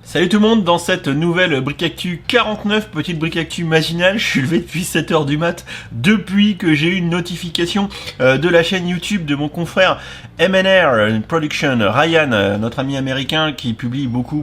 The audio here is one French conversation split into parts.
Salut tout le monde, dans cette nouvelle Brick Actu 49, petite Brick Actu maginale, je suis levé depuis 7h du mat, depuis que j'ai eu une notification de la chaîne YouTube de mon confrère MNR Production, Ryan, notre ami américain qui publie beaucoup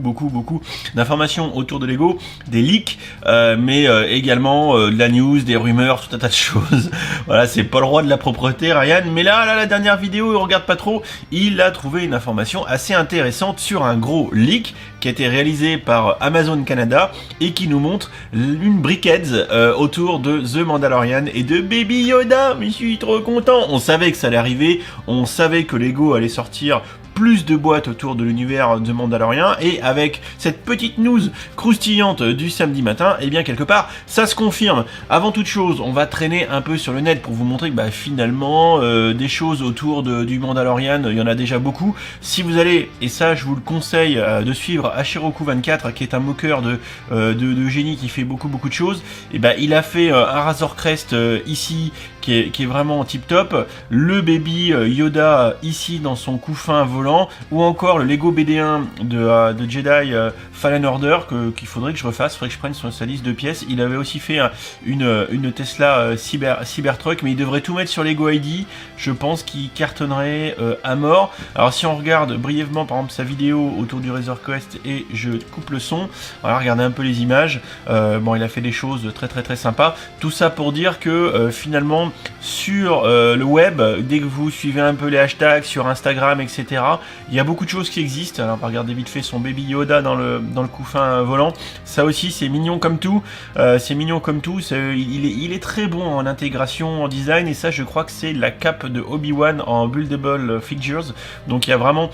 d'informations autour de Lego, des leaks, mais également de la news, des rumeurs, tout un tas de choses. Voilà, c'est pas le roi de la propreté Ryan, mais là la dernière vidéo, il regarde pas trop, il a trouvé une information assez intéressante sur un gros leak qui a été réalisé par Amazon Canada et qui nous montre une Brickheads autour de The Mandalorian et de Baby Yoda. Mais je suis trop content. On savait que ça allait arriver, on savait que Lego allait sortir plus de boîtes autour de l'univers de Mandalorian, et avec cette petite news croustillante du samedi matin, et bien quelque part ça se confirme. Avant toute chose, on va traîner un peu sur le net pour vous montrer que finalement des choses autour du Mandalorian, il y en a déjà beaucoup. Si vous allez, et ça je vous le conseille, de suivre Ashiroku24 qui est un moqueur de génie qui fait beaucoup de choses, et il a fait un Razor Crest ici qui est vraiment tip top, le Baby Yoda ici dans son couffin volant, ou encore le Lego BD1 de Jedi Fallen Order qu'il faudrait que je refasse, faudrait que je prenne sur sa liste de pièces. Il avait aussi fait une Tesla Cybertruck, mais il devrait tout mettre sur Lego ID, je pense qu'il cartonnerait à mort. Alors si on regarde brièvement par exemple sa vidéo autour du Razor Quest, et je coupe le son, voilà, regardez un peu les images, bon, il a fait des choses très sympas, tout ça pour dire que finalement sur le web, dès que vous suivez un peu les hashtags sur Instagram, etc., il y a beaucoup de choses qui existent. Alors on va regarder vite fait son Baby Yoda dans le couffin volant, ça aussi c'est mignon comme tout, il est très bon en intégration, en design, et ça je crois que c'est la cape de Obi-Wan en buildable figures, donc il y a vraiment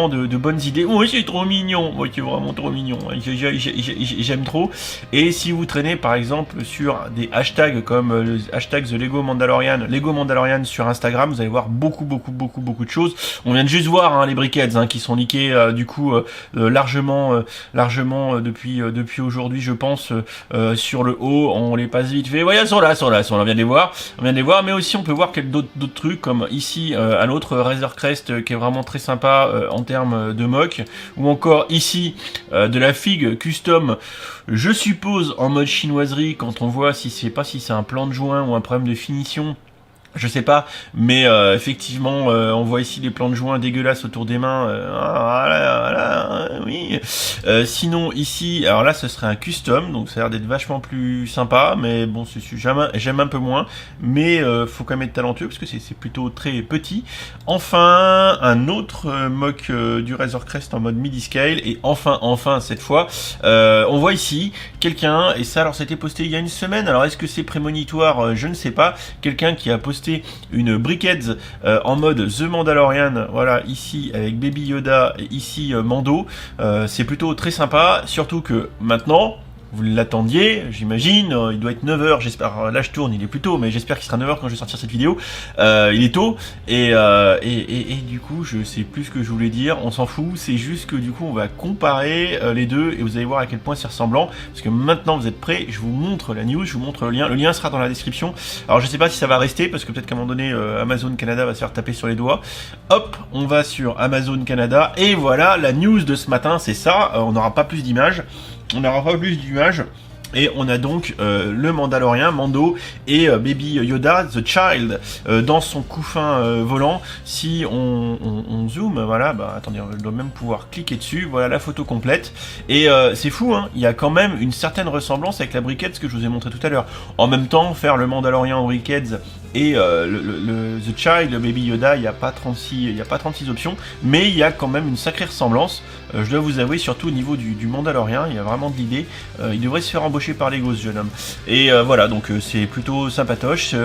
de bonnes idées. Oh, c'est trop mignon, oh, c'est vraiment trop mignon, j'aime trop. Et si vous traînez par exemple sur des hashtags comme le hashtag The Lego Mandalorian sur Instagram, vous allez voir beaucoup de choses. On vient de juste voir les Brickheads qui sont leakés du coup largement depuis aujourd'hui, je pense, sur le haut. On les passe vite fait, voilà, ils sont là, on vient de les voir, mais aussi on peut voir quelques d'autres trucs, comme ici un autre Razor Crest qui est vraiment très sympa en termes de mock, ou encore ici de la figue custom, je suppose en mode chinoiserie, quand on voit si c'est un plan de joint ou un problème de finition, je sais pas, mais effectivement, on voit ici les plans de joint dégueulasses autour des mains. Voilà, oui. Sinon ici, alors là, ce serait un custom, donc ça a l'air d'être vachement plus sympa, mais bon, j'aime un peu moins, mais faut quand même être talentueux parce que c'est plutôt très petit. Enfin, un autre mock du Razor Crest en mode midi scale, et enfin cette fois, on voit ici quelqu'un, et ça, alors c'était posté il y a une semaine. Alors est-ce que c'est prémonitoire? Je ne sais pas. Quelqu'un qui a posté une Brickheads en mode The Mandalorian, voilà, ici avec Baby Yoda et ici Mando. C'est plutôt très sympa, surtout que maintenant vous l'attendiez, j'imagine, il doit être 9h, j'espère, là je tourne, il est plus tôt, mais j'espère qu'il sera 9h quand je vais sortir cette vidéo. Il est tôt, et du coup, je sais plus ce que je voulais dire, on s'en fout, c'est juste que du coup, on va comparer les deux, et vous allez voir à quel point c'est ressemblant, parce que maintenant vous êtes prêts, je vous montre la news, je vous montre le lien sera dans la description. Alors je sais pas si ça va rester, parce que peut-être qu'à un moment donné, Amazon Canada va se faire taper sur les doigts. Hop, on va sur Amazon Canada, et voilà, la news de ce matin, c'est ça, on n'aura pas plus d'images. Et on a donc le Mandalorian, Mando, et Baby Yoda, The Child, dans son couffin volant. Si on zoome, voilà, attendez, on doit même pouvoir cliquer dessus, voilà la photo complète. Et c'est fou, il y a quand même une certaine ressemblance avec la Brickheads que je vous ai montré tout à l'heure. En même temps, faire le Mandalorian en Brickheads et The Child, le Baby Yoda, il n'y a pas 36 options, mais il y a quand même une sacrée ressemblance. Je dois vous avouer, surtout au niveau du Mandalorian, il y a vraiment de l'idée. Il devrait se faire embaucher par Lego, ce jeune homme. Et voilà, donc c'est plutôt sympatoche.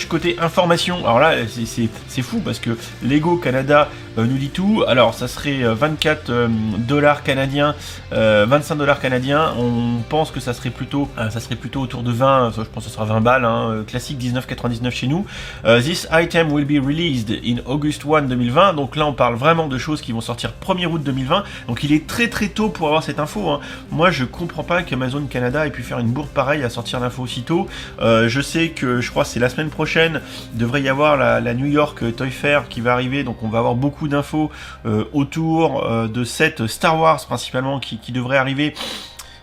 Côté information, alors là, c'est fou parce que Lego Canada nous dit tout. Alors, ça serait 24$ canadiens, 25$ canadiens. On pense que ça serait plutôt autour de 20. Je pense que ce sera 20 balles. Classique 19,99 chez nous. This item will be released in August 1 2020. Donc là, on parle vraiment de choses qui vont sortir 1er août 2020. 2020. Donc il est très très tôt pour avoir cette info, hein. Moi je comprends pas qu'Amazon Canada ait pu faire une bourde pareille à sortir l'info aussitôt. Je sais que je crois que c'est la semaine prochaine, devrait y avoir la New York Toy Fair qui va arriver, donc on va avoir beaucoup d'infos autour de cette Star Wars principalement qui devrait arriver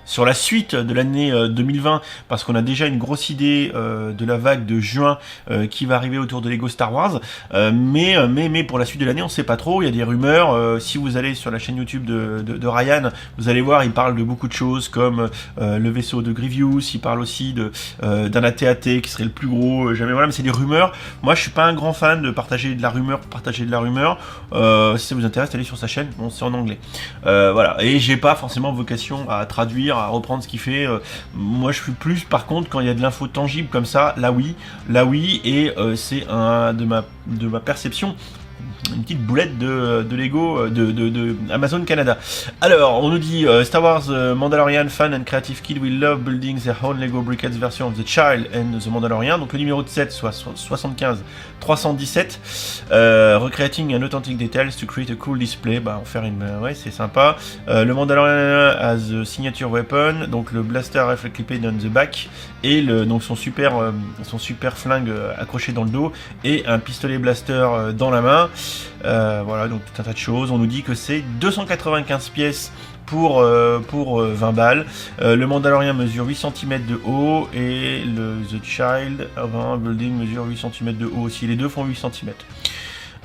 sur la suite de l'année 2020, parce qu'on a déjà une grosse idée de la vague de juin qui va arriver autour de Lego Star Wars, mais pour la suite de l'année on sait pas trop, il y a des rumeurs. Si vous allez sur la chaîne YouTube de Ryan, vous allez voir, il parle de beaucoup de choses comme le vaisseau de Grievous, il parle aussi d'un AT-AT qui serait le plus gros, jamais, voilà, mais c'est des rumeurs. Moi je suis pas un grand fan de partager de la rumeur pour partager de la rumeur. Si ça vous intéresse, allez sur sa chaîne, bon, c'est en anglais, voilà, et j'ai pas forcément vocation à traduire, à reprendre ce qu'il fait. Moi je suis plus, par contre, quand il y a de l'info tangible comme ça, là oui, et c'est de ma perception une petite boulette de Lego, de Amazon Canada. Alors, on nous dit Star Wars Mandalorian fan and creative kid will love building their own Lego briquettes version of the Child and the Mandalorian. Donc le numéro de 7, soit 75 317. Recreating an authentic details to create a cool display. Bah, en faire une, ouais, c'est sympa. Le Mandalorian as a signature weapon, donc le blaster reflected on the back et donc son super flingue accroché dans le dos et un pistolet blaster dans la main. Voilà, donc tout un tas de choses. On nous dit que c'est 295 pièces pour 20 balles. Le Mandalorian mesure 8 cm de haut et le The Child Building mesure 8 cm de haut aussi. Les deux font 8 cm.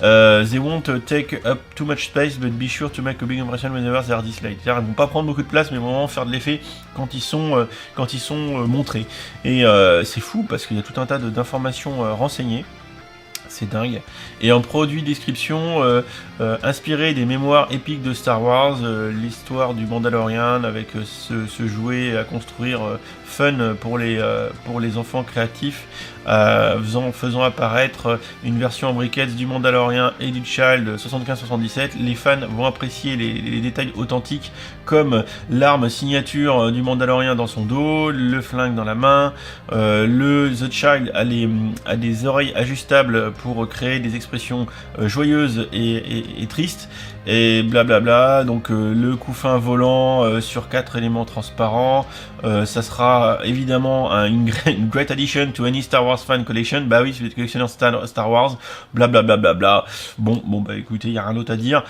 They won't take up too much space, but be sure to make a big impression whenever they are displayed. C'est-à-dire, ils vont pas prendre beaucoup de place, mais ils vont vraiment faire de l'effet quand ils sont montrés. Et c'est fou parce qu'il y a tout un tas d'informations renseignées. C'est dingue. Et en produit description, inspiré des mémoires épiques de Star Wars, l'histoire du Mandalorian avec ce jouet à construire fun pour les enfants créatifs, faisant apparaître une version en briquettes du Mandalorian et du Child 75-77. Les fans vont apprécier les détails authentiques comme l'arme signature du Mandalorian dans son dos, le flingue dans la main, The Child a des oreilles ajustables pour créer des expressions joyeuses et tristes, et blablabla. Donc le couffin volant sur 4 éléments transparents, ça sera évidemment une great addition to any Star Wars fan collection. Bah oui, si vous êtes collectionneur Star Wars, blablabla. Bon bah écoutez, il y a rien d'autre à dire,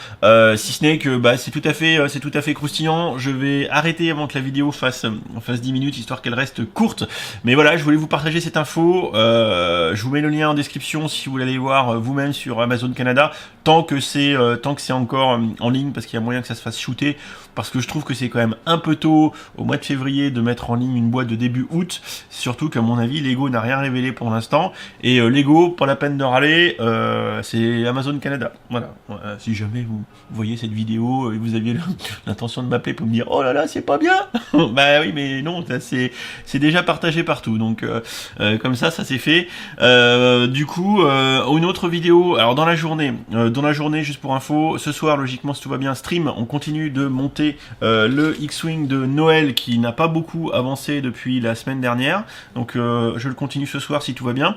si ce n'est que bah c'est tout à fait croustillant. Je vais arrêter avant que la vidéo fasse 10 minutes, histoire qu'elle reste courte, mais voilà, je voulais vous partager cette info. Je vous mets le lien en description si vous voulez aller voir vous-même sur Amazon Canada, tant que c'est encore en ligne, parce qu'il y a moyen que ça se fasse shooter, parce que je trouve que c'est quand même un peu tôt au mois de février de mettre en ligne une boîte de début août, surtout qu'à mon avis Lego n'a rien révélé pour l'instant, et Lego, pas la peine de râler, c'est Amazon Canada. Voilà, si jamais vous voyez cette vidéo et vous aviez l'intention de m'appeler pour me dire oh là là c'est pas bien, bah oui mais non, c'est déjà partagé partout, donc comme ça c'est fait. Du coup une autre vidéo, alors dans la journée juste pour info, ce soir logiquement si tout va bien stream, on continue de monter le X-Wing de Noël qui n'a pas beaucoup avancé depuis la semaine dernière, donc je le continue ce soir si tout va bien.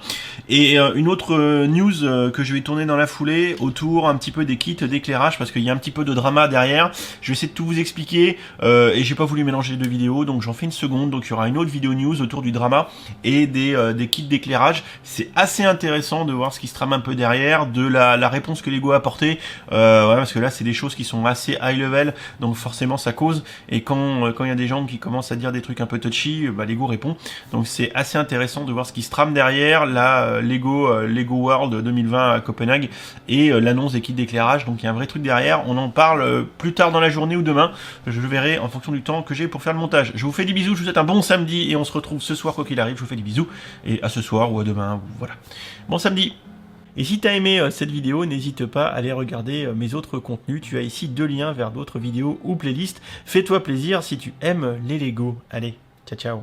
Et une autre news que je vais tourner dans la foulée autour un petit peu des kits d'éclairage, parce qu'il y a un petit peu de drama derrière. Je vais essayer de tout vous expliquer, et j'ai pas voulu mélanger les deux vidéos, donc j'en fais une seconde. Donc il y aura une autre vidéo news autour du drama et des kits d'éclairage. C'est assez intéressant de voir ce qui se trame un peu derrière, de la réponse que Lego a apportée, ouais, parce que là c'est des choses qui sont assez high level, donc forcément ça cause, et quand il y a des gens qui commencent à dire des trucs un peu touchy, bah Lego répond. Donc c'est assez intéressant de voir ce qui se trame derrière la Lego World 2020 à Copenhague et l'annonce des kits d'éclairage. Donc il y a un vrai truc derrière, on en parle plus tard dans la journée ou demain, je le verrai en fonction du temps que j'ai pour faire le montage. Je vous fais des bisous, je vous souhaite un bon samedi et on se retrouve ce soir quoi qu'il arrive. Je vous fais des bisous et à ce soir ou à demain, voilà. Bon samedi. Et si t'as aimé cette vidéo, n'hésite pas à aller regarder mes autres contenus. Tu as ici 2 liens vers d'autres vidéos ou playlists. Fais-toi plaisir si tu aimes les Lego. Allez, ciao ciao.